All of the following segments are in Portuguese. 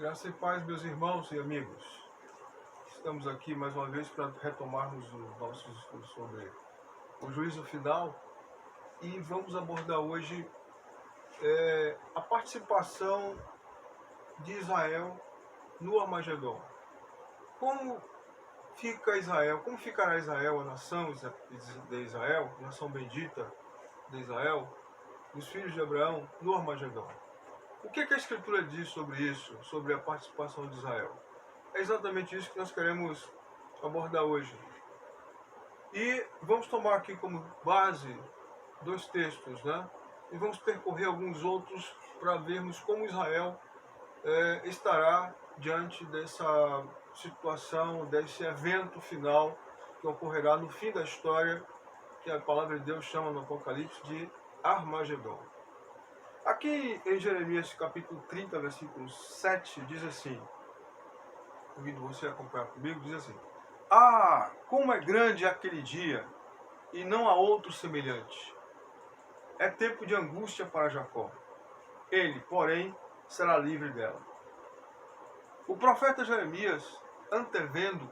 Graça e paz, meus irmãos e amigos. Estamos aqui mais uma vez para retomarmos os nossos estudos sobre o juízo final e vamos abordar hoje a participação de Israel no Armagedon. Como fica Israel? Como ficará Israel, a nação de Israel, a nação bendita de Israel, os filhos de Abraão, no Armagedon? O que a Escritura diz sobre isso, sobre a participação de Israel? É exatamente isso que nós queremos abordar hoje. E vamos tomar aqui como base dois textos, né? E vamos percorrer alguns outros para vermos como Israel estará diante dessa situação, desse evento final que ocorrerá no fim da história, que a palavra de Deus chama no Apocalipse de Armagedon. Aqui em Jeremias capítulo 30, versículo 7, diz assim, convido você a acompanhar comigo, diz assim: Ah, como é grande aquele dia, e não há outro semelhante. É tempo de angústia para Jacó. Ele, porém, será livre dela. O profeta Jeremias, antevendo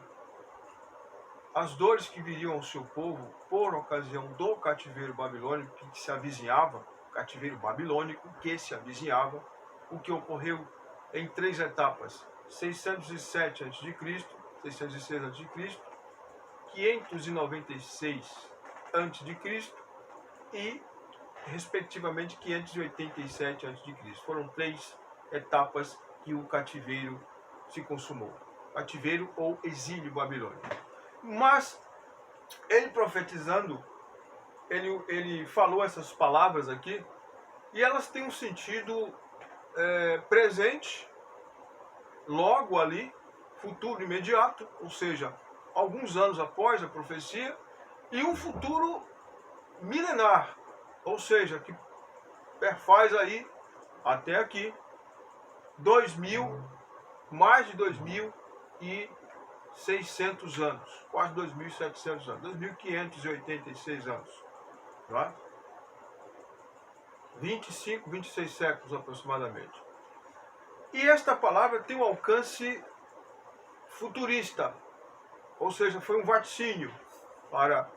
as dores que viriam ao seu povo por ocasião do cativeiro babilônico que se avizinhava, cativeiro babilônico que se avizinhava, o que ocorreu em três etapas: 607 a.C., 606 a.C., 596 a.C. e, respectivamente, 587 a.C. Foram três etapas que o cativeiro se consumou. Cativeiro ou exílio babilônico. Mas, ele profetizando, ele falou essas palavras aqui, e elas têm um sentido presente, logo ali, futuro imediato, ou seja, alguns anos após a profecia, e um futuro milenar, ou seja, que perfaz aí, até aqui, mais de 2.600 anos, quase 2.700 anos, 2.586 anos, não é? 25, 26 séculos aproximadamente. E esta palavra tem um alcance futurista, ou seja, foi um vaticínio para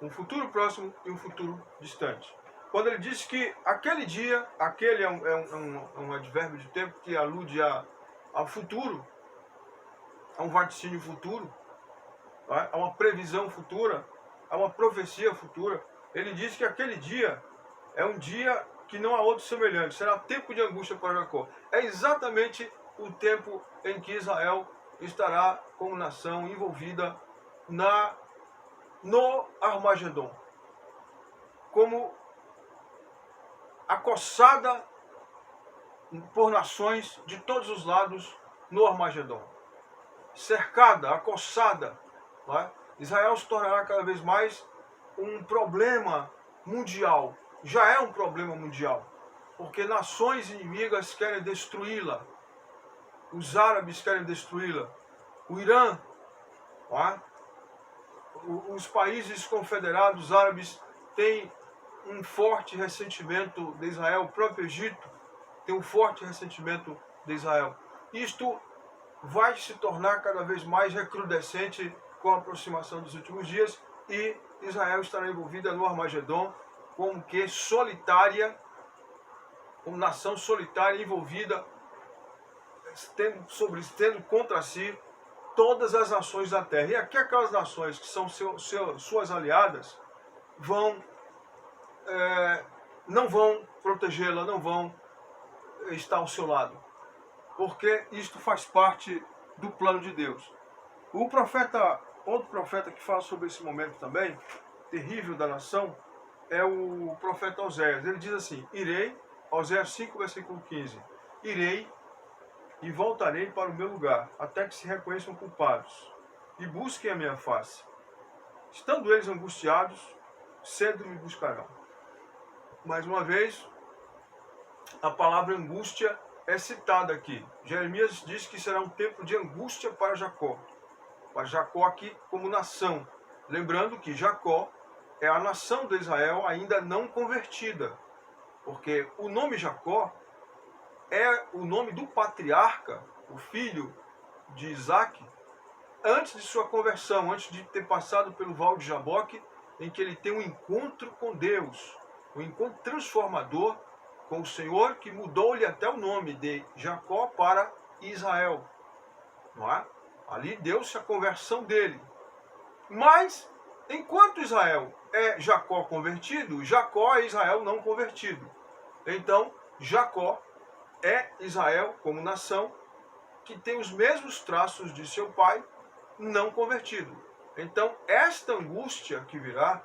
um futuro próximo e um futuro distante. Quando ele diz que aquele dia, aquele é um advérbio de tempo que alude ao futuro, a um vaticínio futuro, a uma previsão futura, a uma profecia futura. Ele diz que aquele dia é um dia que não há outro semelhante, será tempo de angústia para Jacó. É exatamente o tempo em que Israel estará como nação envolvida no Armagedon, como acossada por nações de todos os lados no Armagedon, cercada, acossada, não é? Israel se tornará cada vez mais um problema mundial. Já é um problema mundial, porque nações inimigas querem destruí-la. Os árabes querem destruí-la. O Irã, não é? Os países confederados árabes têm um forte ressentimento de Israel. O próprio Egito tem um forte ressentimento de Israel. Isto vai se tornar cada vez mais recrudescente com a aproximação dos últimos dias, e Israel estará envolvida no Armagedon como que solitária, como nação solitária envolvida, tendo contra si todas as nações da terra. E aqui aquelas nações que são suas aliadas não vão protegê-la, não vão estar ao seu lado, porque isto faz parte do plano de Deus. Outro profeta que fala sobre esse momento também, terrível da nação, é o profeta Oséias. Ele diz assim, Oséias 5, versículo 15, irei e voltarei para o meu lugar, até que se reconheçam culpados, e busquem a minha face. Estando eles angustiados, cedo me buscarão. Mais uma vez, a palavra angústia é citada aqui. Jeremias diz que será um tempo de angústia para Jacó aqui como nação. Lembrando que Jacó é a nação de Israel ainda não convertida, porque o nome Jacó é o nome do patriarca, o filho de Isaac, antes de sua conversão, antes de ter passado pelo Val de Jaboque, em que ele tem um encontro com Deus, um encontro transformador com o Senhor, que mudou-lhe até o nome de Jacó para Israel. Não é? Ali deu-se a conversão dele. Mas, enquanto Israel é Jacó convertido, Jacó é Israel não convertido. Então, Jacó é Israel como nação, que tem os mesmos traços de seu pai não convertido. Então, esta angústia que virá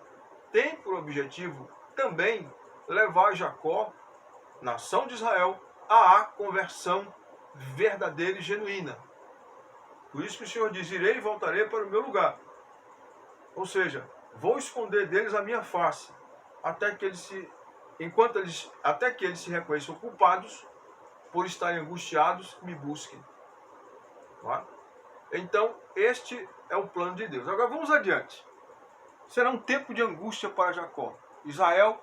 tem por objetivo também levar Jacó, nação de Israel, à conversão verdadeira e genuína. Por isso que o Senhor diz: irei e voltarei para o meu lugar. Ou seja, vou esconder deles a minha face, até que eles se reconheçam culpados por estarem angustiados, me busquem. Tá? Então, este é o plano de Deus. Agora vamos adiante. Será um tempo de angústia para Jacó. Israel,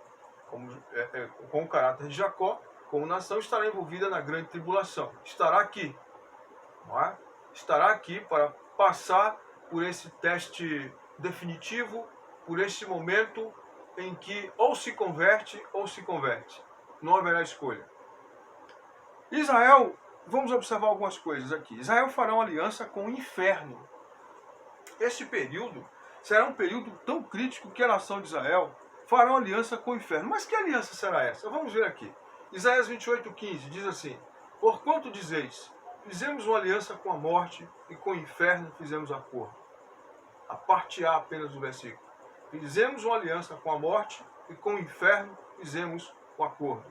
com o caráter de Jacó, como nação, estará envolvida na grande tribulação. Estará aqui. Não é? Estará aqui para passar por esse teste definitivo, por esse momento em que ou se converte ou se converte. Não haverá escolha. Israel, vamos observar algumas coisas aqui. Israel fará uma aliança com o inferno. Esse período será um período tão crítico que a nação de Israel fará uma aliança com o inferno. Mas que aliança será essa? Vamos ver aqui. Isaías 28:15 diz assim: porquanto dizeis, fizemos uma aliança com a morte e com o inferno fizemos acordo. A parte A apenas do versículo. Fizemos uma aliança com a morte e com o inferno fizemos o acordo.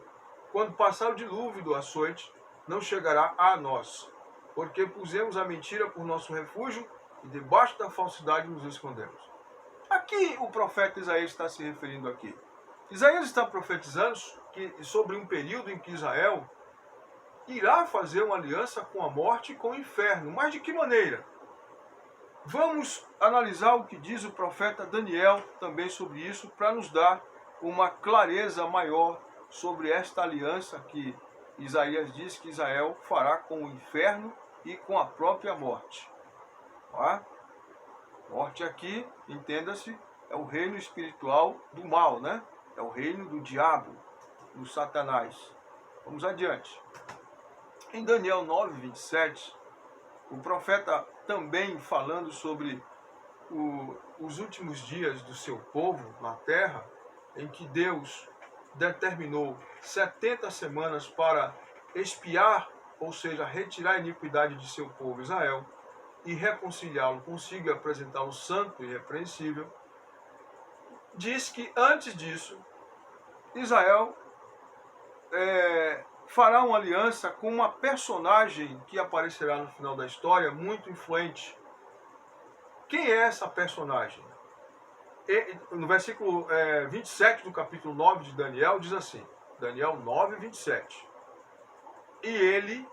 Quando passar o dilúvio do açoite, não chegará a nós, porque pusemos a mentira por nosso refúgio e debaixo da falsidade nos escondemos. Aqui o profeta Isaías está se referindo aqui. Isaías está profetizando sobre um período em que Israel irá fazer uma aliança com a morte e com o inferno. Mas de que maneira? Vamos analisar o que diz o profeta Daniel também sobre isso, para nos dar uma clareza maior sobre esta aliança que Isaías diz que Israel fará com o inferno e com a própria morte. Tá? Morte aqui, entenda-se, é o reino espiritual do mal, né? É o reino do diabo, do Satanás. Vamos adiante. Em Daniel 9:27, o profeta também falando sobre os últimos dias do seu povo na terra, em que Deus determinou 70 semanas para expiar, ou seja, retirar a iniquidade de seu povo Israel e reconciliá-lo consigo e apresentá-lo santo e irrepreensível. Diz que antes disso, Israel fará uma aliança com uma personagem que aparecerá no final da história, muito influente. Quem é essa personagem? No versículo 27 do capítulo 9 de Daniel, diz assim, Daniel 9:27. E ele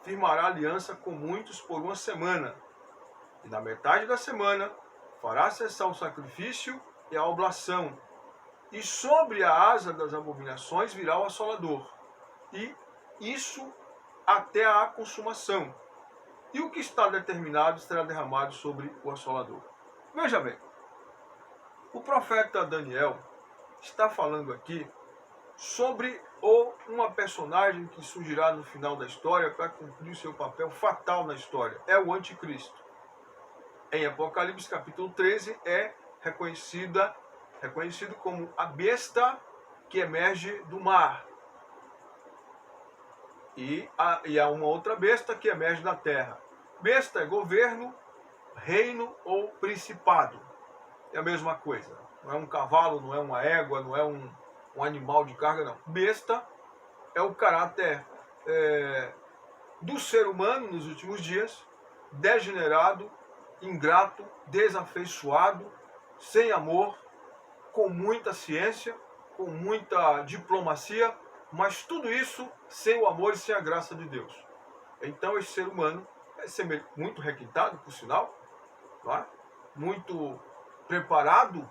firmará aliança com muitos por uma semana, e na metade da semana fará cessar o sacrifício e a oblação, e sobre a asa das abominações virá o assolador, e isso até a consumação. E o que está determinado será derramado sobre o assolador. Veja bem, o profeta Daniel está falando aqui sobre uma personagem que surgirá no final da história para cumprir o seu papel fatal na história. É o anticristo. Em Apocalipse capítulo 13 é reconhecido como a besta que emerge do mar. E há uma outra besta que emerge da terra. Besta é governo, reino ou principado. É a mesma coisa. Não é um cavalo, não é uma égua, não é um animal de carga, não. Besta é o caráter do ser humano nos últimos dias, degenerado, ingrato, desafeiçoado, sem amor, com muita ciência, com muita diplomacia, mas tudo isso sem o amor e sem a graça de Deus. Então esse ser humano é ser muito requintado, por sinal, tá? Muito preparado,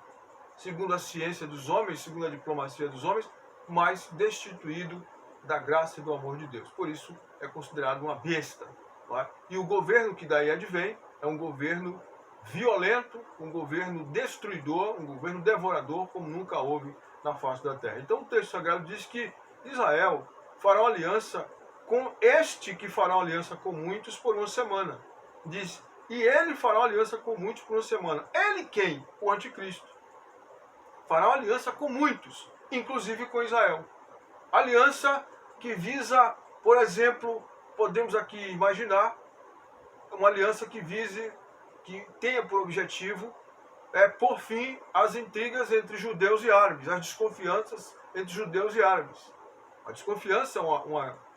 segundo a ciência dos homens, segundo a diplomacia dos homens, mas destituído da graça e do amor de Deus. Por isso é considerado uma besta. Não é? E o governo que daí advém é um governo violento, um governo destruidor, um governo devorador, como nunca houve na face da terra. Então o texto sagrado diz que Israel fará uma aliança com este que fará uma aliança com muitos por uma semana. Diz, e ele fará uma aliança com muitos por uma semana. Ele quem? O anticristo. Fará uma aliança com muitos, inclusive com Israel. Aliança que visa, por exemplo, podemos aqui imaginar, uma aliança que vise, que tenha por objetivo, por fim, as intrigas entre judeus e árabes, as desconfianças entre judeus e árabes. A desconfiança é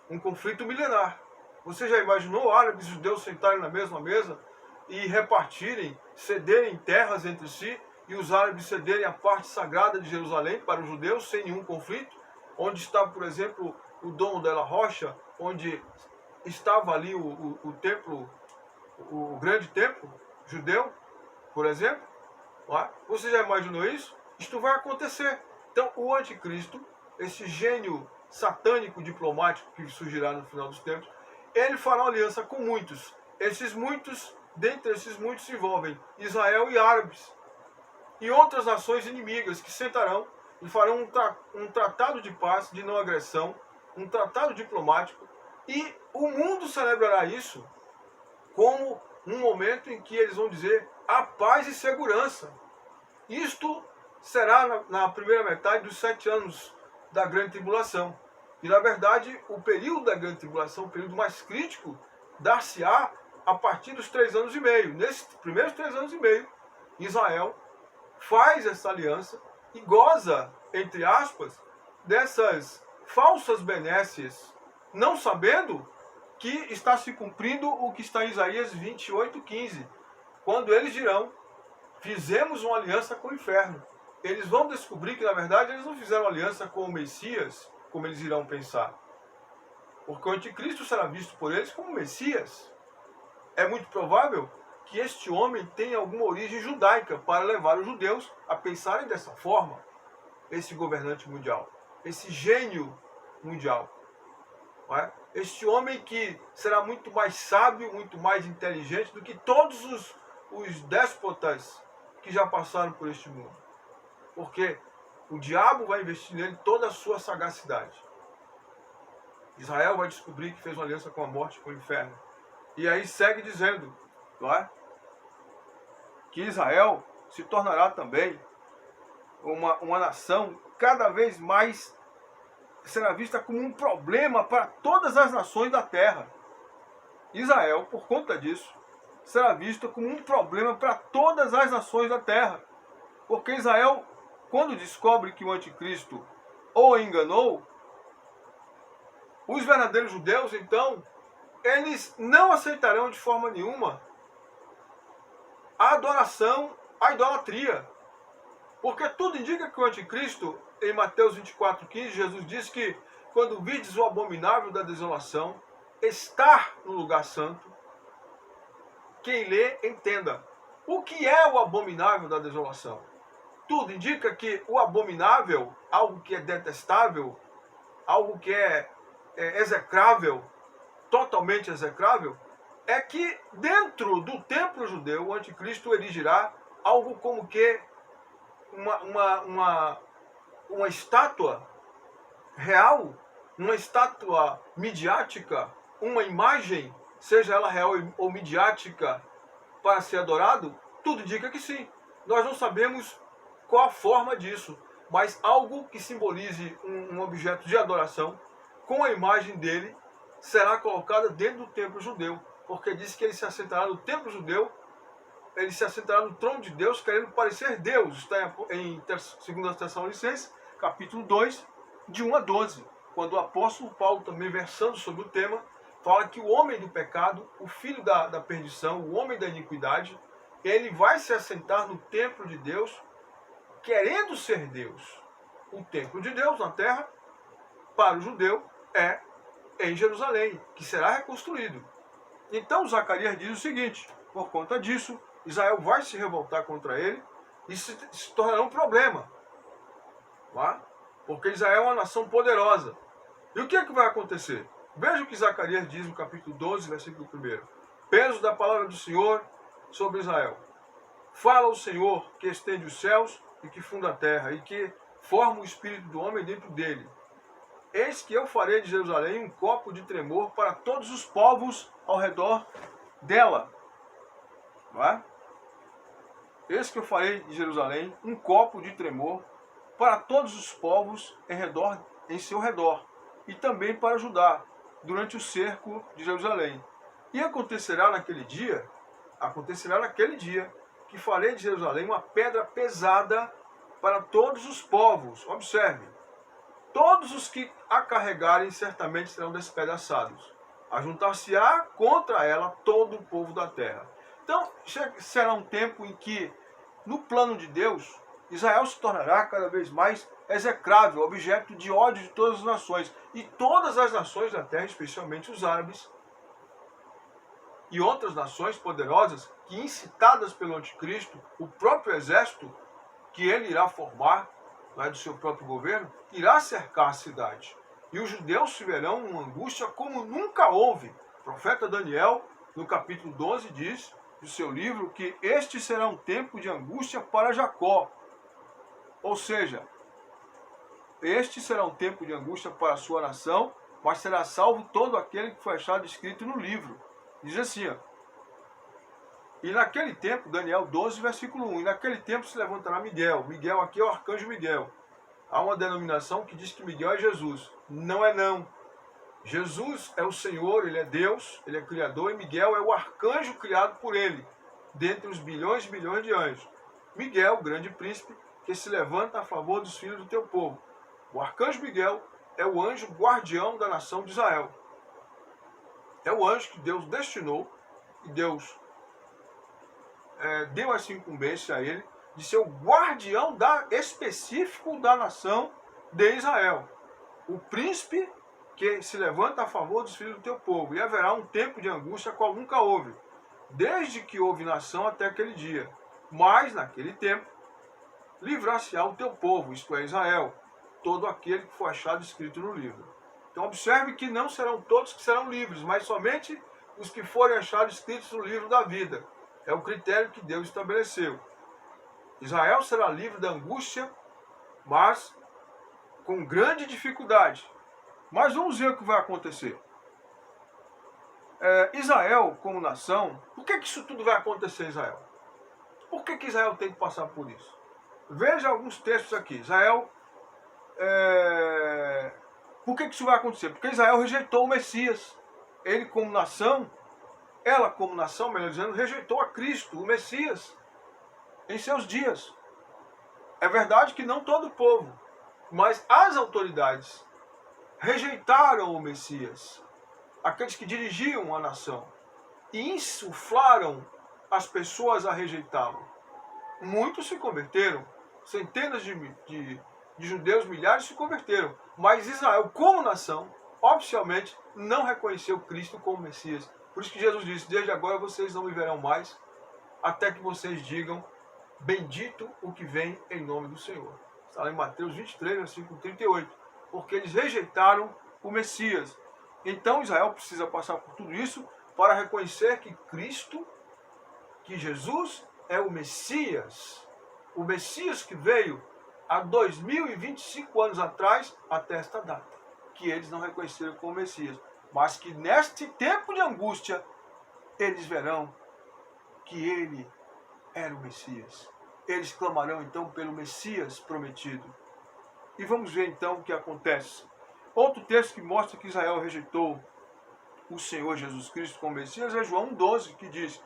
um conflito milenar. Você já imaginou árabes e judeus sentarem na mesma mesa e repartirem, cederem terras entre si, e os árabes cederem a parte sagrada de Jerusalém para os judeus sem nenhum conflito? Onde estava, por exemplo, o Domo de la Rocha, onde estava ali o templo, o grande templo judeu, por exemplo. Você já imaginou isso? Isto vai acontecer. Então, o anticristo, esse gênio satânico diplomático que surgirá no final dos tempos, ele fará uma aliança com muitos. Esses muitos, dentre esses muitos, envolvem Israel e árabes e outras nações inimigas que sentarão e farão um tratado de paz, de não agressão, um tratado diplomático, e o mundo celebrará isso como um momento em que eles vão dizer a paz e segurança. Isto será na primeira metade dos 7 anos da grande tribulação. E na verdade, o período da grande tribulação, o período mais crítico, dar-se-á a partir dos 3 anos e meio. Nesses primeiros 3 anos e meio, Israel faz essa aliança e goza, entre aspas, dessas falsas benécias, não sabendo que está se cumprindo o que está em Isaías 28:15, quando eles dirão, fizemos uma aliança com o inferno. Eles vão descobrir que, na verdade, eles não fizeram aliança com o Messias, como eles irão pensar. Porque o anticristo será visto por eles como Messias. É muito provável que este homem tenha alguma origem judaica para levar os judeus a pensarem dessa forma. Esse governante mundial, esse gênio mundial. Não é? Este homem que será muito mais sábio, muito mais inteligente do que todos os déspotas que já passaram por este mundo. Porque o diabo vai investir nele toda a sua sagacidade. Israel vai descobrir que fez uma aliança com a morte e com o inferno. E aí segue dizendo, não é? Que Israel se tornará também uma nação cada vez mais, será vista como um problema para todas as nações da terra. Israel, por conta disso, será visto como um problema para todas as nações da terra. Porque Israel, quando descobre que o anticristo o enganou, os verdadeiros judeus, então, eles não aceitarão de forma nenhuma a adoração, a idolatria. Porque tudo indica que o anticristo, em Mateus 24:15, Jesus diz que quando vides o abominável da desolação estar no lugar santo, quem lê, entenda. O que é o abominável da desolação? Tudo indica que o abominável, algo que é detestável, algo que é execrável, totalmente execrável, é que dentro do templo judeu o anticristo erigirá algo como que uma estátua real, uma estátua midiática, uma imagem, seja ela real ou midiática, para ser adorado. Tudo indica que sim. Nós não sabemos qual a forma disso, mas algo que simbolize um objeto de adoração com a imagem dele será colocada dentro do templo judeu, porque diz que ele se assentará no templo judeu, ele se assentará no trono de Deus, querendo parecer Deus. Está em 2 Tessalonicenses, capítulo 2, de 1 a 12, quando o apóstolo Paulo, também versando sobre o tema, fala que o homem do pecado, o filho da perdição, o homem da iniquidade, ele vai se assentar no templo de Deus, querendo ser Deus. O templo de Deus na terra, para o judeu, é em Jerusalém, que será reconstruído. Então Zacarias diz o seguinte: por conta disso, Israel vai se revoltar contra ele e se tornará um problema. Tá? Porque Israel é uma nação poderosa. E o que é que vai acontecer? Veja o que Zacarias diz no capítulo 12, versículo 1. Peso da palavra do Senhor sobre Israel. Fala o Senhor que estende os céus e que funda a terra, e que forma o espírito do homem dentro dele. Eis que eu farei de Jerusalém um copo de tremor para todos os povos ao redor dela. Não é? Eis que eu farei de Jerusalém um copo de tremor para todos os povos em seu redor, e também para Judá, durante o cerco de Jerusalém. E acontecerá naquele dia, que farei de Jerusalém uma pedra pesada para todos os povos. Observe, todos os que a carregarem certamente serão despedaçados. Ajuntar-se-á contra ela todo o povo da terra. Então, será um tempo em que, no plano de Deus, Israel se tornará cada vez mais execrável, objeto de ódio de todas as nações. E todas as nações da terra, especialmente os árabes, e outras nações poderosas, que incitadas pelo anticristo, o próprio exército que ele irá formar, do seu próprio governo, irá cercar a cidade. E os judeus se verão uma angústia como nunca houve. O profeta Daniel, no capítulo 12, diz, do seu livro, que este será um tempo de angústia para Jacó. Ou seja, este será um tempo de angústia para a sua nação, mas será salvo todo aquele que foi achado escrito no livro. Diz assim, ó, e naquele tempo, Daniel 12, versículo 1, e naquele tempo se levantará Miguel. Miguel aqui é o arcanjo Miguel. Há uma denominação que diz que Miguel é Jesus. Não é não. Jesus é o Senhor, ele é Deus, ele é Criador, e Miguel é o arcanjo criado por ele, dentre os bilhões e bilhões de anjos. Miguel, o grande príncipe, que se levanta a favor dos filhos do teu povo. O arcanjo Miguel é o anjo guardião da nação de Israel. É o anjo que Deus destinou, e Deus deu essa incumbência a ele, de ser o guardião específico da nação de Israel. O príncipe que se levanta a favor dos filhos do teu povo. E haverá um tempo de angústia qual nunca houve, desde que houve nação até aquele dia. Mas, naquele tempo, livrar-se-á o teu povo, isto é, Israel, todo aquele que for achado escrito no livro. Então, observe que não serão todos que serão livres, mas somente os que forem achados escritos no livro da vida. É o critério que Deus estabeleceu. Israel será livre da angústia, mas com grande dificuldade. Mas vamos ver o que vai acontecer. Israel, como nação, por que isso tudo vai acontecer em Israel? Por que Israel tem que passar por isso? Veja alguns textos aqui. Israel, por que isso vai acontecer? Porque Israel rejeitou o Messias. Ele como nação, ela como nação, melhor dizendo, rejeitou a Cristo, o Messias, em seus dias. É verdade que não todo o povo, mas as autoridades rejeitaram o Messias, aqueles que dirigiam a nação, e insuflaram as pessoas a rejeitá-lo. Muitos se converteram, centenas de judeus, milhares se converteram, mas Israel, como nação, oficialmente não reconheceu Cristo como Messias. Por isso que Jesus disse, desde agora vocês não me verão mais, até que vocês digam, bendito o que vem em nome do Senhor. Está lá em Mateus 23, versículo 38. Porque eles rejeitaram o Messias. Então Israel precisa passar por tudo isso para reconhecer que Cristo, que Jesus é o Messias que veio há 2025 anos atrás até esta data, que eles não reconheceram como Messias, mas que neste tempo de angústia eles verão que ele era o Messias. Eles clamarão então pelo Messias prometido. E vamos ver então o que acontece. Outro texto que mostra que Israel rejeitou o Senhor Jesus Cristo como Messias é João 12, que diz,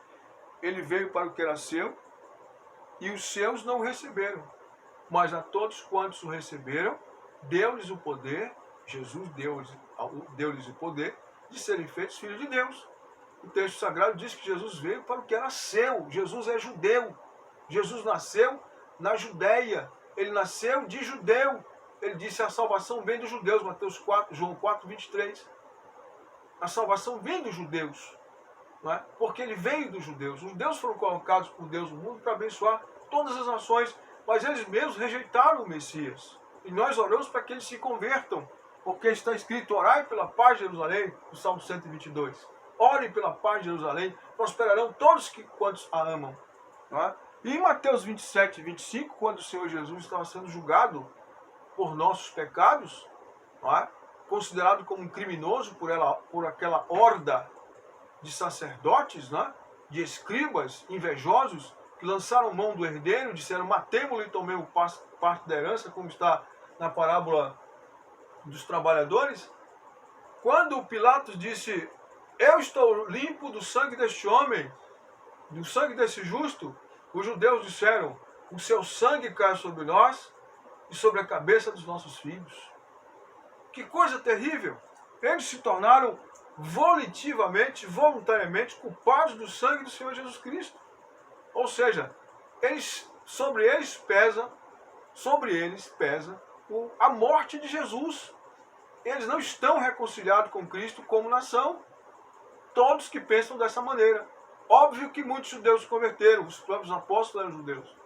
ele veio para o que era seu e os seus não o receberam. Mas a todos quantos o receberam, deu-lhes o poder, Jesus deu-lhes o poder de serem feitos filhos de Deus. O texto sagrado diz que Jesus veio para o que era seu. Jesus é judeu. Jesus nasceu na Judéia. Ele nasceu de judeu. Ele disse a salvação vem dos judeus, João 4, 23. A salvação vem dos judeus. Não é? Porque ele veio dos judeus. Os judeus foram colocados por Deus no mundo para abençoar todas as nações, mas eles mesmos rejeitaram o Messias. E nós oramos para que eles se convertam. Porque está escrito: orai pela paz de Jerusalém, no Salmo 122. Orem pela paz de Jerusalém, prosperarão todos quantos a amam. Não é? E em Mateus 27, 25, quando o Senhor Jesus estava sendo julgado por nossos pecados, não é? Considerado como um criminoso por aquela horda de sacerdotes, né? De escribas invejosos, que lançaram mão do herdeiro, disseram: matemo-lo e tomemos parte da herança, como está na parábola dos trabalhadores. Quando Pilatos disse: eu estou limpo do sangue deste homem, do sangue desse justo, os judeus disseram: o seu sangue cai sobre nós e sobre a cabeça dos nossos filhos. Que coisa terrível! Eles se tornaram volitivamente, voluntariamente culpados do sangue do Senhor Jesus Cristo. Ou seja, sobre eles pesa a morte de Jesus. Eles não estão reconciliados com Cristo como nação. Todos que pensam dessa maneira. Óbvio que muitos judeus se converteram, os próprios apóstolos eram judeus.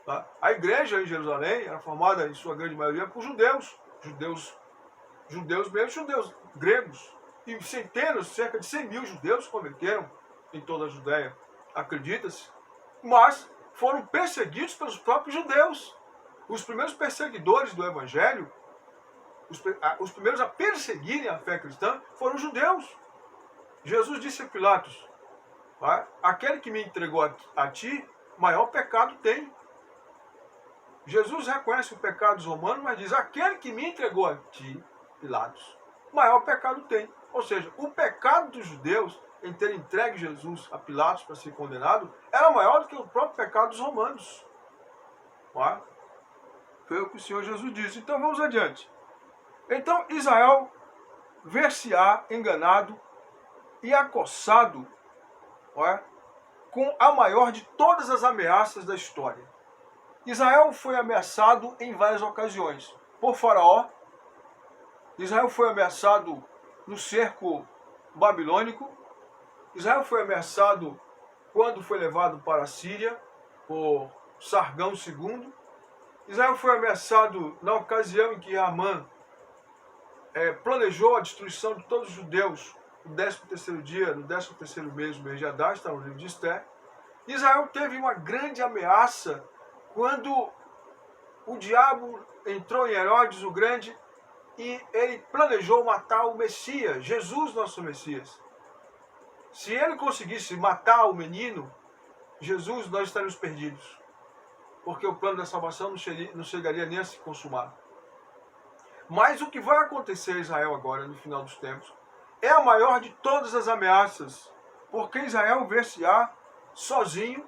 Tá? A igreja em Jerusalém era formada, em sua grande maioria, por judeus mesmo, judeus gregos. E centenas, cerca de 100 mil judeus se converteram em toda a Judéia, acredita-se. Mas foram perseguidos pelos próprios judeus. Os primeiros perseguidores do Evangelho, os primeiros a perseguirem a fé cristã, foram os judeus. Jesus disse a Pilatos: aquele que me entregou a ti, maior pecado tem. Jesus reconhece o pecado dos romanos, mas diz: aquele que me entregou a ti, Pilatos, maior pecado tem. Ou seja, o pecado dos judeus em ter entregue Jesus a Pilatos para ser condenado era maior do que o próprio pecado dos romanos. Foi o que o Senhor Jesus disse. Então vamos adiante. Então Israel ver-se-á enganado e acossado com a maior de todas as ameaças da história. Israel foi ameaçado em várias ocasiões. Por Faraó, Israel foi ameaçado no cerco babilônico. Israel foi ameaçado quando foi levado para a Síria por Sargão II. Israel foi ameaçado na ocasião em que Amã planejou a destruição de todos os judeus no 13º dia, no 13º mês de Adar, está no livro de Esther. Israel teve uma grande ameaça quando o diabo entrou em Herodes o Grande e ele planejou matar o Messias, Jesus, nosso Messias. Se ele conseguisse matar o menino, Jesus, nós estaríamos perdidos. Porque o plano da salvação não chegaria nem a se consumar. Mas o que vai acontecer a Israel agora, no final dos tempos, é a maior de todas as ameaças. Porque Israel ver-se-á sozinho,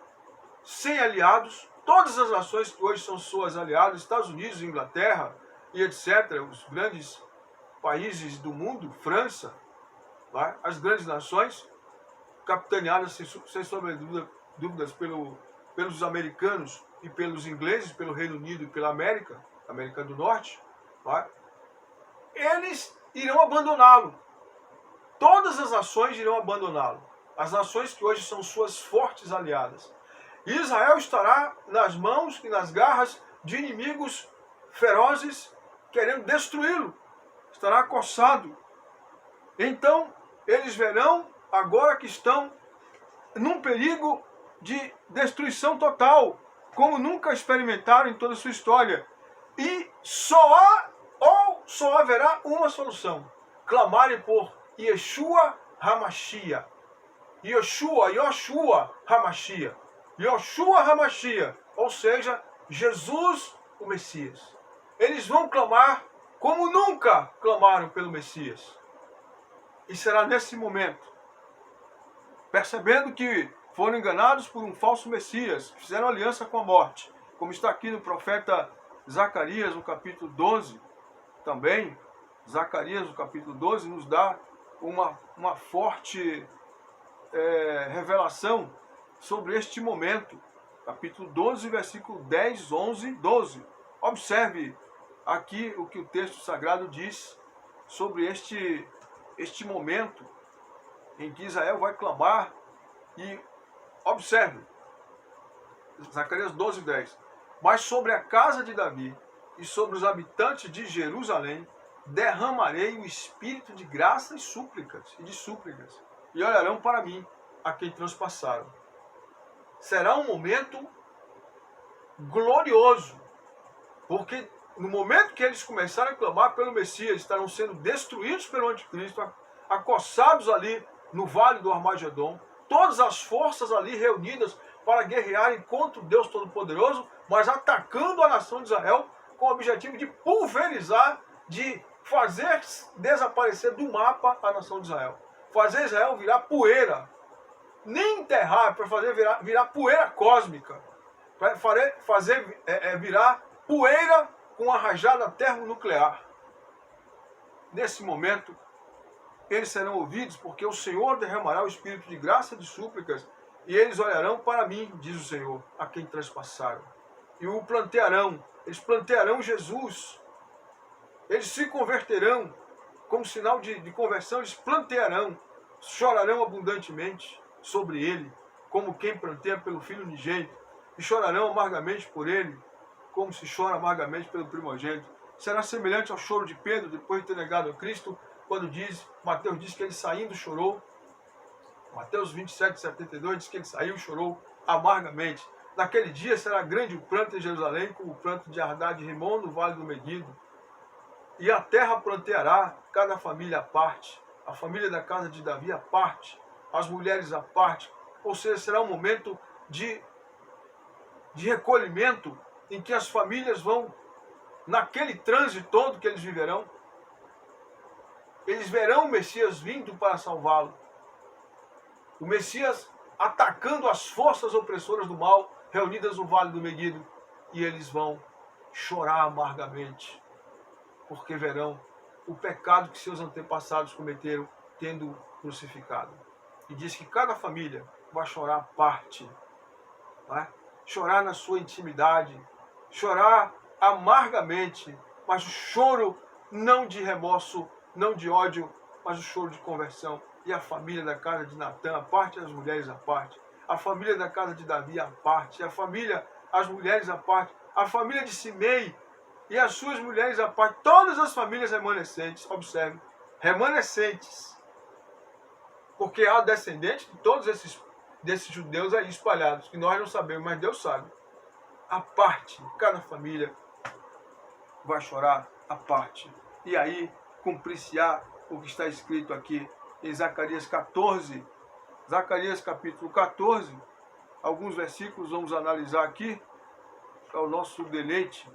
sem aliados. Todas as nações que hoje são suas aliadas, Estados Unidos, Inglaterra e etc., os grandes países do mundo, França, as grandes nações, capitaneadas sem sombra de dúvidas pelos americanos e pelos ingleses, pelo Reino Unido e pela América do Norte, eles irão abandoná-lo. Todas as nações irão abandoná-lo. As nações que hoje são suas fortes aliadas. Israel estará nas mãos e nas garras de inimigos ferozes querendo destruí-lo. Estará acossado. Então, eles verão, agora que estão num perigo de destruição total, como nunca experimentaram em toda a sua história. E só haverá uma solução: clamarem por Yeshua HaMashiach. Yoshua HaMashiach. Yoshua HaMashiach, ou seja, Jesus o Messias. Eles vão clamar como nunca clamaram pelo Messias. E será nesse momento, percebendo que foram enganados por um falso Messias, fizeram aliança com a morte, como está aqui no profeta Zacarias, no capítulo 12, também, Zacarias, no capítulo 12, nos dá uma forte revelação sobre este momento. Capítulo 12, versículo 10, 11, 12. Observe aqui o que o texto sagrado diz sobre este momento em que Israel vai clamar. E observe, Zacarias 12, 10. Mas sobre a casa de Davi e sobre os habitantes de Jerusalém, derramarei o espírito de graça e súplicas, e olharão para mim, a quem transpassaram. Será um momento glorioso, porque no momento que eles começarem a clamar pelo Messias, estarão sendo destruídos pelo Anticristo, acossados ali no Vale do Armagedon, todas as forças ali reunidas para guerrearem contra o Deus Todo-Poderoso, mas atacando a nação de Israel com o objetivo de pulverizar, de fazer desaparecer do mapa a nação de Israel. Fazer Israel virar poeira. Nem enterrar, para fazer virar poeira cósmica. Para fazer virar poeira com uma rajada termonuclear. Nesse momento, eles serão ouvidos, porque o Senhor derramará o espírito de graça e de súplicas, e eles olharão para mim, diz o Senhor, a quem transpassaram. E o plantearão, eles plantearão Jesus. Eles se converterão, como sinal de conversão, eles plantearão, chorarão abundantemente sobre ele, como quem planteia pelo filho unigênito, e chorarão amargamente por ele, como se chora amargamente pelo primogênito. Será semelhante ao choro de Pedro, depois de ter negado a Cristo, quando Mateus diz que ele saindo chorou. Mateus 27, 72 diz que ele saiu e chorou amargamente. Naquele dia será grande o pranto em Jerusalém, como o pranto de Ardade e Rimon no vale do Meguido. E a terra planteará, cada família à parte, a família da casa de Davi à parte, as mulheres à parte. Ou seja, será um momento de recolhimento em que as famílias vão, naquele trânsito todo que eles viverão, eles verão o Messias vindo para salvá-lo. O Messias atacando as forças opressoras do mal, reunidas no Vale do Meguido, e eles vão chorar amargamente, porque verão o pecado que seus antepassados cometeram, tendo crucificado. E diz que cada família vai chorar à parte, né? Chorar na sua intimidade, chorar amargamente, mas o choro não de remorso, não de ódio, mas o choro de conversão. E a família da casa de Natã à parte, as mulheres à parte, a família da casa de Davi à parte, as mulheres à parte, a família de Simei e as suas mulheres à parte, todas as famílias remanescentes, observe, remanescentes, porque há descendentes de todos desses judeus aí espalhados, que nós não sabemos, mas Deus sabe. A parte, cada família vai chorar à parte. E aí cumprir-se-á o que está escrito aqui em Zacarias 14, Zacarias capítulo 14, alguns versículos vamos analisar aqui, para o nosso deleite.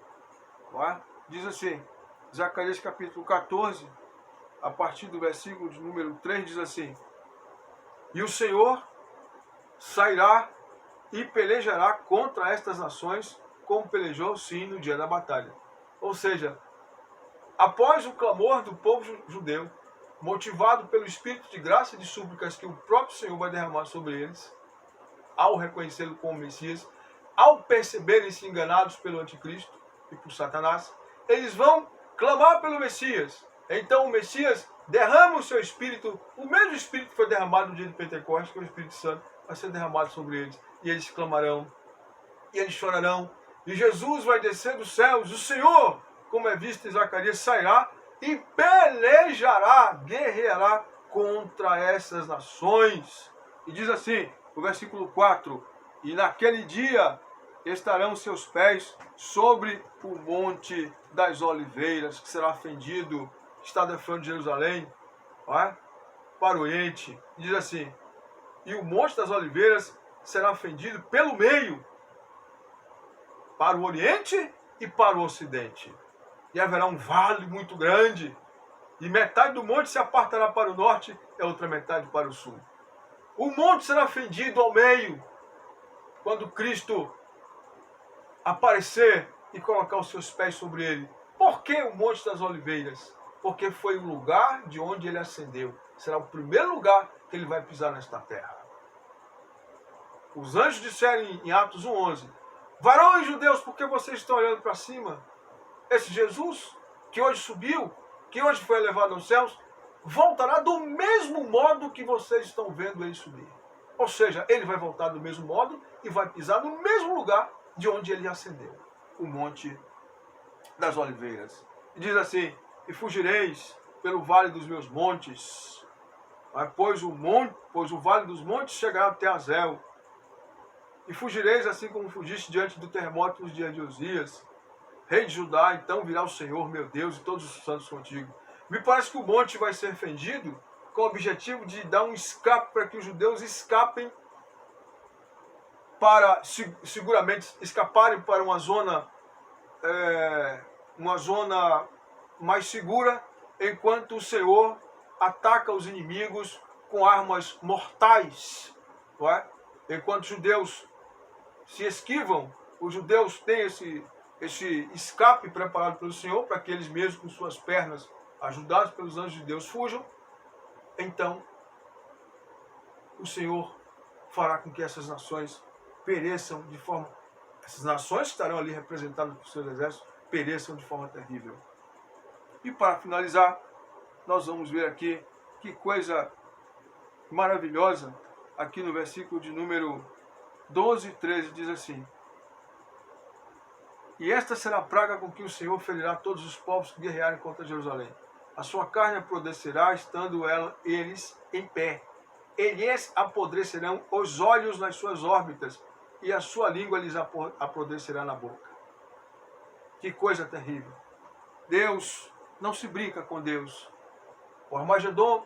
Não é? Diz assim, Zacarias capítulo 14, a partir do versículo de número 3, diz assim: E o Senhor sairá e pelejará contra estas nações, como pelejou sim no dia da batalha. Ou seja, após o clamor do povo judeu, motivado pelo espírito de graça e de súplicas que o próprio Senhor vai derramar sobre eles, ao reconhecê-lo como Messias, ao perceberem-se enganados pelo Anticristo e por Satanás, eles vão clamar pelo Messias. Então o Messias derrama o seu espírito, o mesmo espírito que foi derramado no dia de Pentecostes, que é o Espírito Santo, vai ser derramado sobre eles. E eles clamarão, e eles chorarão, e Jesus vai descer dos céus, o Senhor, como é visto em Zacarias, sairá e pelejará, guerreará contra essas nações. E diz assim, o versículo 4, E naquele dia estarão seus pés sobre o monte das oliveiras, que será fendido, está da frente de Jerusalém, para o Oriente. E diz assim, e o monte das oliveiras será fendido pelo meio, para o Oriente e para o Ocidente. E haverá um vale muito grande, e metade do monte se apartará para o norte, e a outra metade para o sul. O monte será fendido ao meio, quando Cristo aparecer e colocar os seus pés sobre ele. Por que o Monte das Oliveiras? Porque foi o lugar de onde ele ascendeu. Será o primeiro lugar que ele vai pisar nesta terra. Os anjos disseram em Atos 1:11, varões judeus, por que vocês estão olhando para cima? Esse Jesus, que hoje subiu, que hoje foi elevado aos céus, voltará do mesmo modo que vocês estão vendo ele subir. Ou seja, ele vai voltar do mesmo modo e vai pisar no mesmo lugar de onde ele ascendeu, o Monte das Oliveiras. E diz assim, e fugireis pelo vale dos meus montes, pois o vale dos montes chegará até Azel, e fugireis assim como fugiste diante do terremoto nos dias de Uzias, rei de Judá. Então virá o Senhor, meu Deus, e todos os santos contigo. Me parece que o monte vai ser fendido com o objetivo de dar um escape para que os judeus escapem seguramente escaparem para uma zona mais segura, enquanto o Senhor ataca os inimigos com armas mortais, não é? Enquanto os judeus se esquivam, os judeus têm esse escape preparado pelo Senhor para que eles mesmos com suas pernas, ajudados pelos anjos de Deus, fujam. Então o Senhor fará com que essas nações pereçam de forma... Essas nações que estarão ali representadas por seus exércitos pereçam de forma terrível. E para finalizar, nós vamos ver aqui que coisa maravilhosa, aqui no versículo de número 12 e 13, diz assim: e esta será a praga com que o Senhor ferirá todos os povos que guerrearem contra Jerusalém. A sua carne apodrecerá, estando eles em pé. Eles apodrecerão os olhos nas suas órbitas, e a sua língua lhes apodrecerá na boca. Que coisa terrível. Deus, não se brinca com Deus. O Armagedon,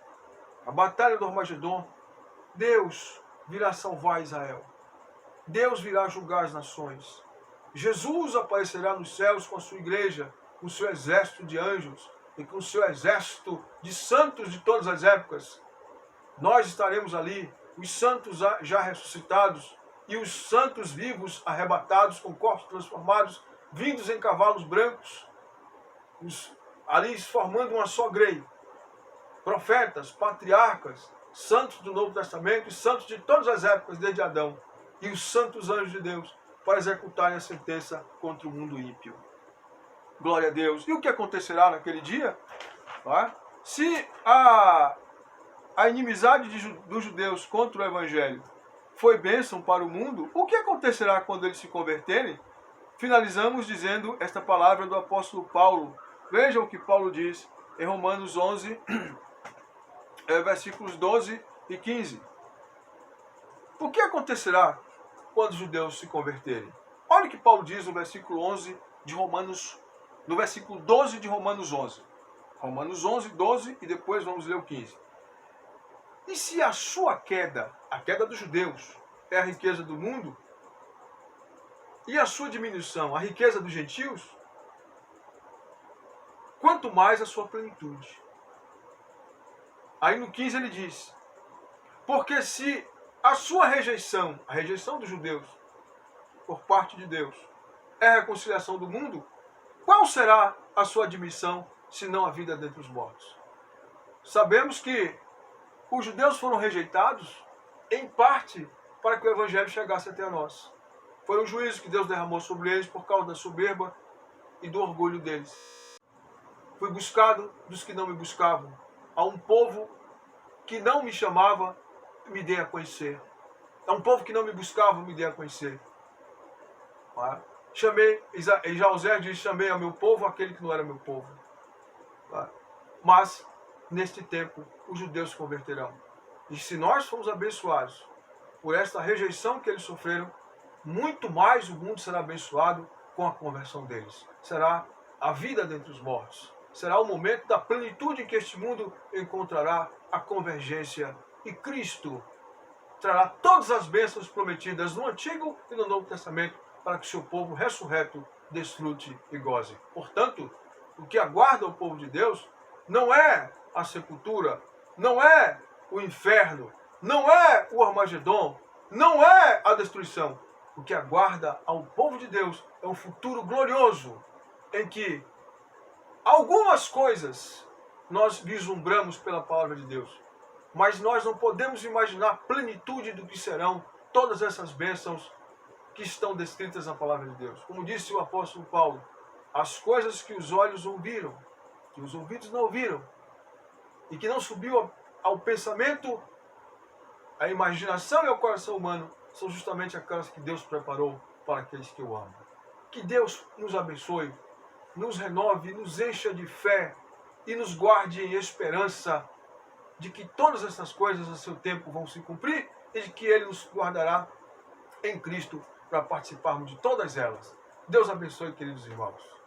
a batalha do Armagedon, Deus virá salvar Israel. Deus virá julgar as nações. Jesus aparecerá nos céus com a sua igreja, com o seu exército de anjos e com o seu exército de santos de todas as épocas. Nós estaremos ali, os santos já ressuscitados e os santos vivos arrebatados com corpos transformados, vindos em cavalos brancos, ali formando uma só grei. Profetas, patriarcas, santos do Novo Testamento e santos de todas as épocas desde Adão, e os santos anjos de Deus para executarem a sentença contra o mundo ímpio. Glória a Deus. E o que acontecerá naquele dia? Se a inimizade dos judeus contra o Evangelho foi bênção para o mundo, o que acontecerá quando eles se converterem? Finalizamos dizendo esta palavra do apóstolo Paulo. Vejam o que Paulo diz em Romanos 11, versículos 12 e 15. O que acontecerá quando os judeus se converterem? Olha o que Paulo diz no versículo 11 de Romanos, no versículo 12 de Romanos 11. Romanos 11, 12 e depois vamos ler o 15. E se a sua queda, a queda dos judeus, é a riqueza do mundo, e a sua diminuição, a riqueza dos gentios, quanto mais a sua plenitude. Aí no 15 ele diz: porque se a sua rejeição, a rejeição dos judeus, por parte de Deus, é a reconciliação do mundo, qual será a sua admissão, se não a vida dentre os mortos? Sabemos que os judeus foram rejeitados, em parte, para que o Evangelho chegasse até nós. Foi um juízo que Deus derramou sobre eles por causa da soberba e do orgulho deles. Fui buscado dos que não me buscavam. A um povo que não me chamava, me dei a conhecer. A um povo que não me buscava, me dei a conhecer. Chamei, e já Osés diz: chamei ao meu povo aquele que não era meu povo. Mas, neste tempo, os judeus se converterão. E se nós formos abençoados por esta rejeição que eles sofreram, muito mais o mundo será abençoado com a conversão deles. Será a vida dentre os mortos. Será o momento da plenitude em que este mundo encontrará a convergência. E Cristo trará todas as bênçãos prometidas no Antigo e no Novo Testamento para que o seu povo ressurreto desfrute e goze. Portanto, o que aguarda o povo de Deus não é a sepultura, não é o inferno, não é o Armagedon, não é a destruição. O que aguarda ao povo de Deus é um futuro glorioso em que algumas coisas nós vislumbramos pela palavra de Deus, mas nós não podemos imaginar a plenitude do que serão todas essas bênçãos que estão descritas na palavra de Deus. Como disse o apóstolo Paulo, as coisas que os olhos ouviram, que os ouvidos não ouviram, e que não subiu ao pensamento, à imaginação e ao coração humano, são justamente aquelas que Deus preparou para aqueles que o amam. Que Deus nos abençoe, nos renove, nos encha de fé e nos guarde em esperança de que todas essas coisas a seu tempo vão se cumprir e de que Ele nos guardará em Cristo para participarmos de todas elas. Deus abençoe, queridos irmãos.